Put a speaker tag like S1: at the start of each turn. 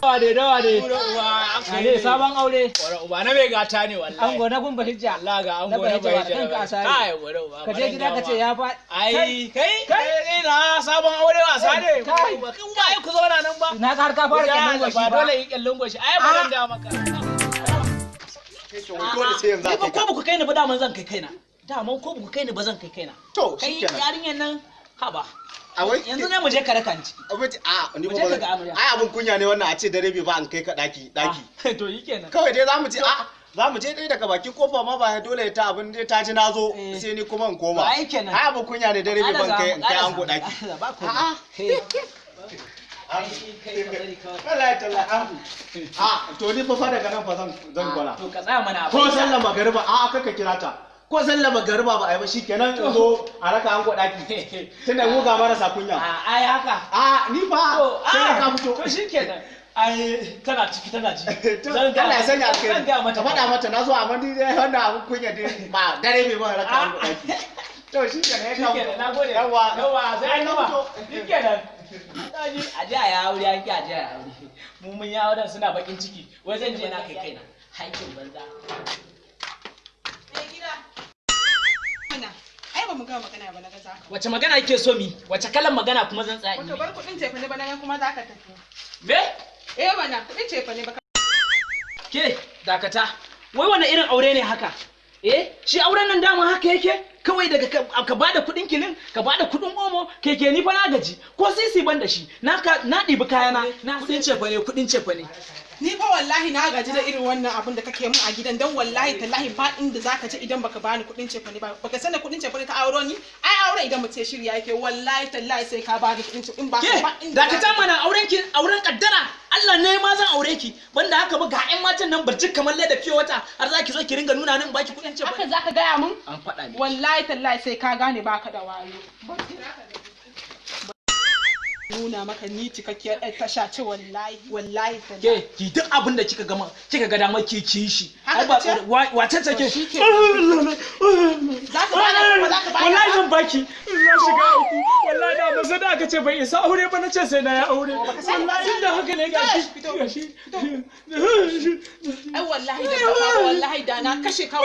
S1: dawa ne.
S2: Ne
S1: sabon aure.
S2: Uba na mai gata ne wallahi.
S1: Ango na gun bahijja.
S2: Allah ga ango na bahijja.
S1: Kanka asari.
S2: Kai uba.
S1: Ka je gida ka ce ya fa.
S2: Ai kai na sabon aure wasa ne. Kai uba ai ku zauna nan ba.
S1: Na ka har ka fara kallon goshi
S2: ba dole yi kallon goshi. Ai ba zan ga maka.
S3: Dole sai yanzu
S2: ko ba ku kai ni ba daman zan kai kaina. Daman ko ba ku kai ni ba zan kai kaina.
S3: To
S2: kai yarinyan nan haba. Yanzu ne mu je ka raka ni.
S3: Ni ba ai abun kunya ne wannan a ce dare bai ba an kai ka daki.
S2: To yikenan.
S3: Kawai dai zamu je za mu je dai daga bakin kofa ma ba dole ta abin dai ta ji nazo sai ni kuma in koma.
S2: Ai kenan.
S3: Ai abun kunya ne dare bai ban kai ango daki.
S2: Ba ko.
S3: Wallahi tallahi to ni fa daga nan fa zan gwala.
S2: To ka tsaya mana.
S3: Ko sallar magariba kaka kira ta. Ko sallar magariba ba ai ba shikenan in zo a raka ango daki. Tunda mu ga marasa kunya.
S2: Ai haka.
S3: Ni fa sai ka fito.
S2: To shikenan. Ai tana ciki tana ji.
S3: Allah ya sanya alkhairi. Zan ga mata. Faɗa mata na so amma ni dai wannan abun kunya dai ba dare bai ba raka ango daki. To shikenan ya kawo.
S2: Nagode. Yawa sai an gama. Shikenan. Daji aje ya aure an ki aje ya aure. Mu mun ya auren suna bakin ciki. Wai zan je na kai kaina. Haikin banza.
S4: Ai ba mu gama magana ba na ga zaka.
S2: Wace magana yake so mi? Wace kalan magana kuma zan tsaya?
S4: Wato bar kudin cefa ne ba nan kuma zaka tafi.
S2: Me?
S4: Bana kudin cefa ne ba.
S2: Ke dakata. Wai wani irin aure ne haka? Shi auren nan dama haka yake? Kawai daga ka bada kudin kilin, ka bada kudin omo, keke ni fa na gaji. Ko sisi ban da shi. Na ɗibi kayana, na kudin cefa ne.
S4: Ni fa wallahi na gaji da irin wannan abin da kake mun a gidan dan wallahi tallahi ba inda zaka ci idan baka bani kudin cefa ne ba. Baka san da kudin cefa ne ka auro ni? Ai aure idan mutum shirya yake wallahi tallahi sai ka bani kudin cefa in ba ka ba inda.
S2: Dakata mana auren kaddara. Allah ne ma zan aure ki. Banda haka ba ga ƴan matan nan barci kamar leda fiye wata har zaki zo ki ringa nuna nan baki kudin cefa.
S4: Haka zaka gaya mun?
S2: An faɗa ni.
S4: Wallahi tallahi sai ka gane baka da wayo. Nuna maka ni cikakkiyar ɗan tasha ce wallahi
S2: ke ki duk abin da kika ga damar ki shi ai ba wace ce ke wallahi zan baki na shiga uku wallahi da ba da aka ce bai isa aure ba na ce sai na ya aure wallahi da haka ne gashi
S4: ai wallahi da wallahi da na kashe ka